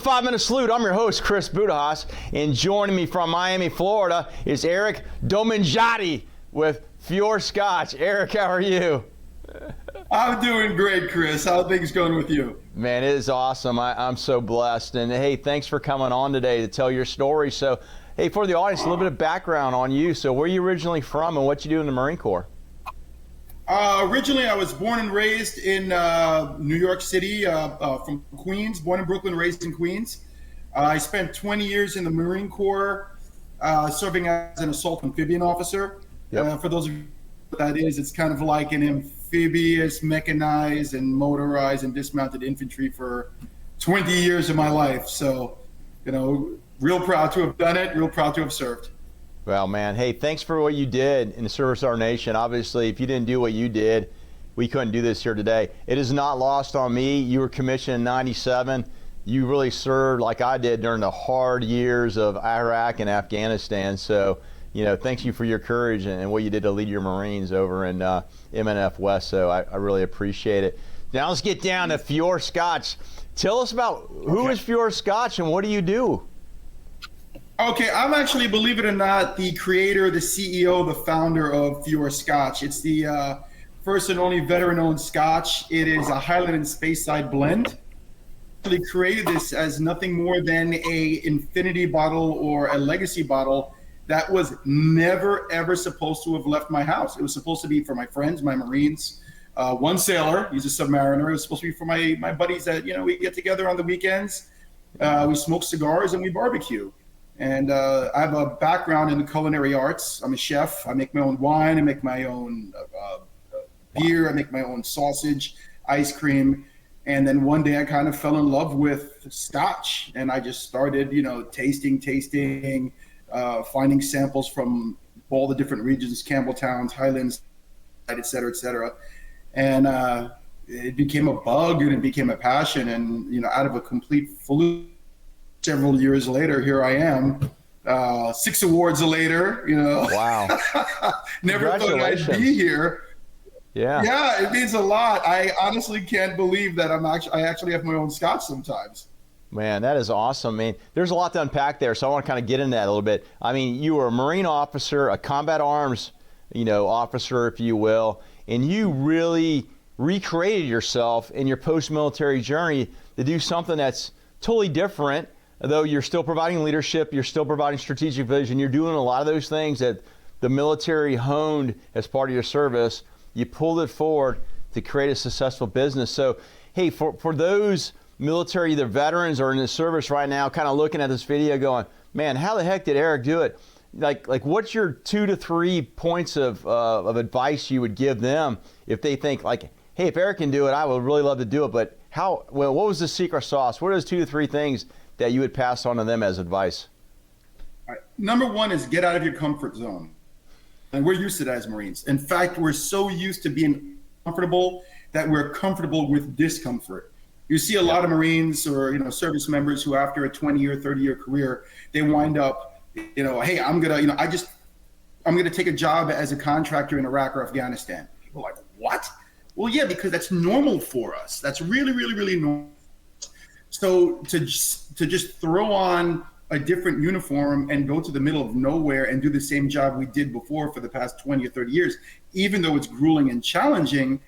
5-Minute Salute. I'm your host, Chris Budihas, and joining me from Miami, Florida is Eric Dominijanni with FIOR Scotch. Eric, how are you? I'm doing great, Chris. How are things going with you? Man, it is awesome. I'm so blessed. And hey, thanks for coming on today to tell your story. So, hey, for the audience, a little bit of background on you. So where are you originally from and what you do in the Marine Corps? Originally, I was born and raised in New York City, from Queens, born in Brooklyn, raised in Queens. I spent 20 years in the Marine Corps, serving as an assault amphibian officer. Yep. For those of you what that is, it's kind of like an amphibious, mechanized, and motorized and dismounted infantry for 20 years of my life. So, you know, real proud to have done it, real proud to have served. Well, man, hey, thanks for what you did in the service of our nation. Obviously, if you didn't do what you did, we couldn't do this here today. It is not lost on me. You were commissioned in '97. You really served like I did during the hard years of Iraq and Afghanistan. So, you know, thank you for your courage and what you did to lead your Marines over in MNF West. So I really appreciate it. Now let's get down to FIOR Scotch. Tell us about who is FIOR Scotch and what do you do? Okay, I'm actually, believe it or not, the creator, the CEO, the founder of FIOR Scotch. It's the first and only veteran-owned Scotch. It is a Highland and Speyside blend. We created this as nothing more than a infinity bottle or a legacy bottle that was never, ever supposed to have left my house. It was supposed to be for my friends, my Marines. One sailor, he's a submariner. It was supposed to be for my buddies that, you know, we get together on the weekends. We smoke cigars and we barbecue. And I have a background in the culinary arts. I'm a chef. I make my own wine. I make my own beer. I make my own sausage, ice cream. And then one day I kind of fell in love with Scotch. And I just started, you know, tasting, finding samples from all the different regions, Campbelltowns, Highlands, et cetera, et cetera. And it became a bug and it became a passion. And, you know, out of a complete fluke, several years later, here I am, 6 awards later, you know. Wow. Never thought I'd be here. Yeah, it means a lot. I honestly can't believe that I actually have my own Scotch sometimes. Man, that is awesome. I mean, there's a lot to unpack there, so I want to kind of get into that a little bit. I mean, you were a Marine officer, a combat arms, you know, officer, if you will, and you really recreated yourself in your post-military journey to do something that's totally different. Though you're still providing leadership, you're still providing strategic vision, you're doing a lot of those things that the military honed as part of your service. You pulled it forward to create a successful business. So, hey, for those military, either veterans or in the service right now, kind of looking at this video going, man, how the heck did Eric do it? Like what's your 2 to 3 points of advice you would give them if they think like, hey, if Eric can do it, I would really love to do it, but what was the secret sauce? What are those 2 to 3 things that you would pass on to them as advice? All right. Number one is get out of your comfort zone. And we're used to that as Marines. In fact, we're so used to being comfortable that we're comfortable with discomfort. You see a lot of Marines or, you know, service members who after a 20-year, 30-year career, they wind up, you know, hey, I'm going to take a job as a contractor in Iraq or Afghanistan. People are like, what? Well, yeah, because that's normal for us. That's really, really, really normal. So to just throw on a different uniform and go to the middle of nowhere and do the same job we did before for the past 20 or 30 years, even though it's grueling and challenging,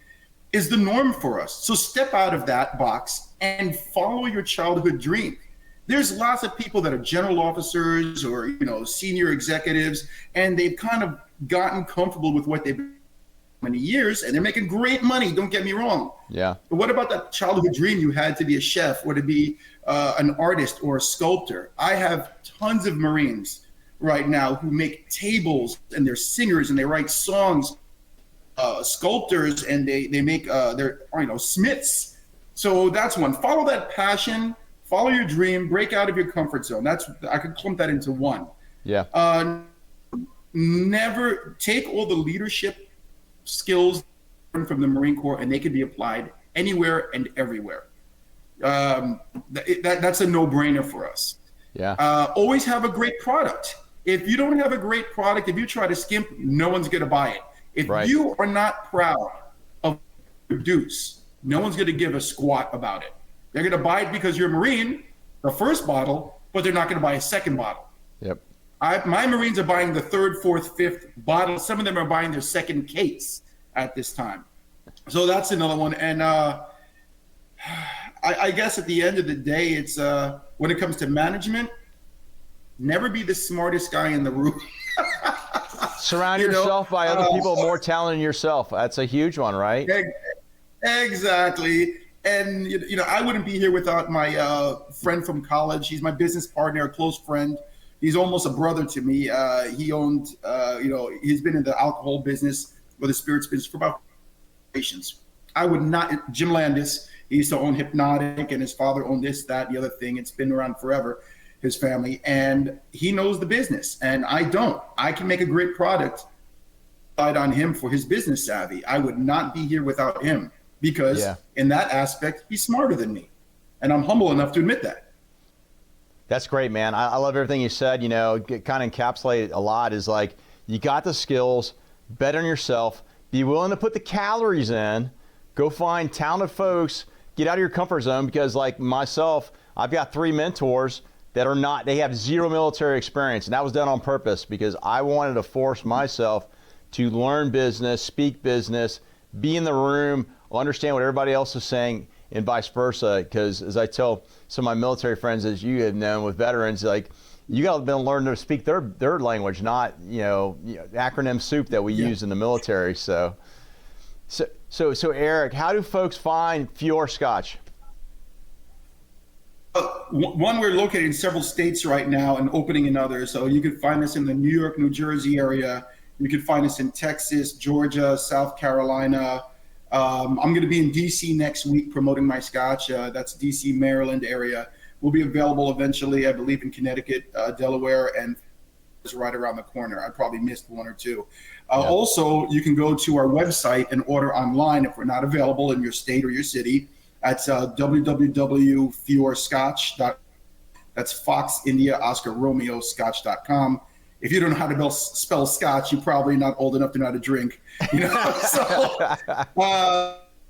is the norm for us. So step out of that box and follow your childhood dream. There's lots of people that are general officers or, you know, senior executives, and they've kind of gotten comfortable with what they've been many years, and they're making great money, don't get me wrong. Yeah. But what about that childhood dream you had to be a chef or to be an artist or a sculptor? I have tons of Marines right now who make tables, and they're singers and they write songs, sculptors, and they make they're, you know, smiths. So that's one. Follow that passion, follow your dream, break out of your comfort zone. I could clump that into one. Yeah. Never take all the leadership skills from the Marine Corps, and they can be applied anywhere and everywhere. That's a no-brainer for us. Yeah. Always have a great product. If you don't have a great product, if you try to skimp, no one's going to buy it. If you are not proud of what you produce, no one's going to give a squat about it. They're going to buy it because you're a Marine, the first bottle, but they're not going to buy a second bottle. Yep. My Marines are buying the third, fourth, fifth bottle. Some of them are buying their second case at this time. So that's another one. And I guess at the end of the day, it's when it comes to management, never be the smartest guy in the room. Surround yourself by other people more talented than yourself. That's a huge one, right? Exactly. And, I wouldn't be here without my friend from college. He's my business partner, a close friend. He's almost a brother to me. He owned, he's been in the alcohol business or the spirits business for about generations. I would not, Jim Landis, he used to own Hypnotic, and his father owned this, that, the other thing. It's been around forever, his family. And he knows the business, and I don't. I can make a great product. Relied on him for his business savvy. I would not be here without him because in that aspect, he's smarter than me. And I'm humble enough to admit that. That's great, man. I love everything you said. Kind of encapsulate a lot is like, you got the skills, bet on yourself, be willing to put the calories in, go find talented folks, get out of your comfort zone, because like myself, I've got 3 mentors that are not, they have 0 military experience. And that was done on purpose because I wanted to force myself to learn business, speak business, be in the room, understand what everybody else is saying, and vice versa. Because as I tell some of my military friends, as you have known with veterans, like, you got to learn to speak their language, not acronym soup that we use in the military. So Eric, how do folks find FIOR Scotch? One, we're located in several states right now and opening in others. So you can find us in the New York, New Jersey area. You can find us in Texas, Georgia, South Carolina. I'm going to be in DC next week promoting my Scotch. That's DC, Maryland area. We'll be available eventually, I believe, in Connecticut, Delaware, and it's right around the corner. I probably missed 1 or 2. Also, you can go to our website and order online if we're not available in your state or your city. That's www.FIORScotch.com. That's Fox India Oscar Romeo Scotch.com. If you don't know how to spell Scotch, you're probably not old enough to know how to drink. So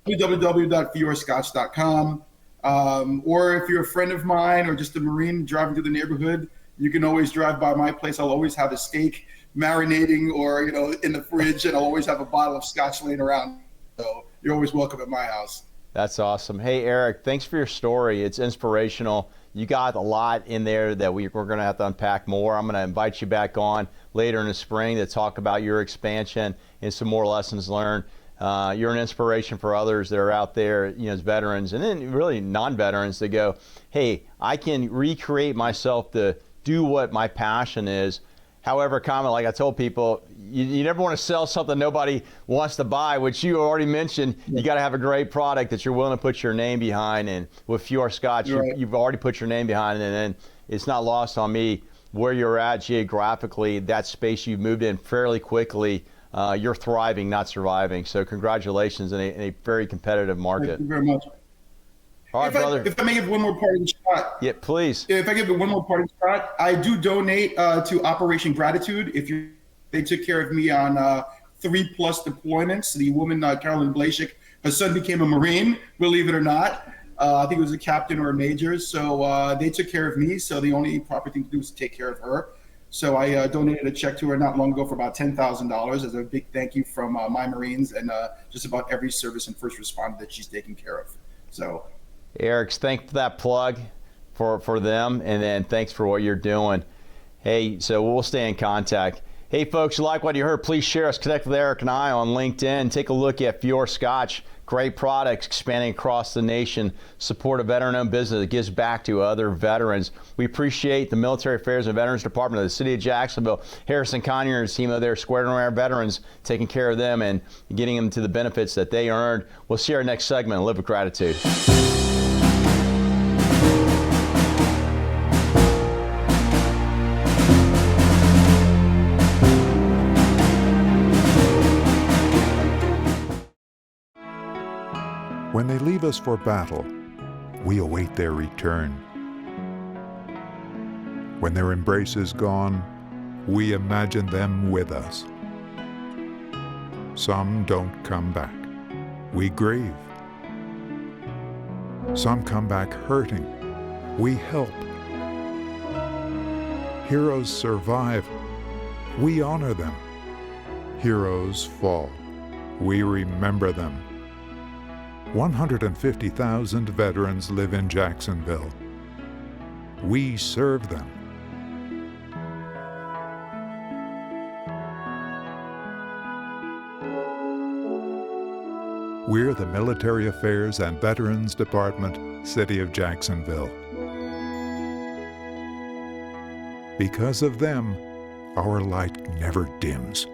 www.FIORScotch.com. Or if you're a friend of mine or just a Marine driving through the neighborhood, you can always drive by my place. I'll always have a steak marinating or in the fridge, and I'll always have a bottle of Scotch laying around. So you're always welcome at my house. That's awesome. Hey, Eric, thanks for your story. It's inspirational. You got a lot in there that we're going to have to unpack more. I'm going to invite you back on later in the spring to talk about your expansion and some more lessons learned. You're an inspiration for others that are out there, as veterans, and then really non-veterans that go, hey, I can recreate myself to do what my passion is. However common, like I told people, you never want to sell something nobody wants to buy, which you already mentioned. You got to have a great product that you're willing to put your name behind. And with FIOR Scotch, you've already put your name behind it. And then it's not lost on me where you're at geographically, that space you've moved in fairly quickly. You're thriving, not surviving. So congratulations in a very competitive market. Thank you very much. All right, brother. If I may give one more parting shot. Yeah, please. If I give one more parting shot, I do donate to Operation Gratitude. They took care of me on 3+ deployments. The woman, Carolyn Blashik, her son became a Marine, believe it or not. I think it was a captain or a major. So they took care of me. So the only proper thing to do is to take care of her. So I donated a check to her not long ago for about $10,000 as a big thank you from my Marines and just about every service and first responder that she's taken care of. So, Eric, thanks for that plug for them, and then thanks for what you're doing. Hey, so we'll stay in contact. Hey, folks, you like what you heard, please share us. Connect with Eric and I on LinkedIn. Take a look at FIOR Scotch. Great products expanding across the nation. Support a veteran-owned business that gives back to other veterans. We appreciate the Military Affairs and Veterans Department of the City of Jacksonville. Harrison Conyer and his team over there squaring around our veterans, taking care of them and getting them to the benefits that they earned. We'll see our next segment and live with gratitude. When they leave us for battle, we await their return. When their embrace is gone, we imagine them with us. Some don't come back. We grieve. Some come back hurting. We help. Heroes survive. We honor them. Heroes fall. We remember them. 150,000 veterans live in Jacksonville. We serve them. We're the Military Affairs and Veterans Department, City of Jacksonville. Because of them, our light never dims.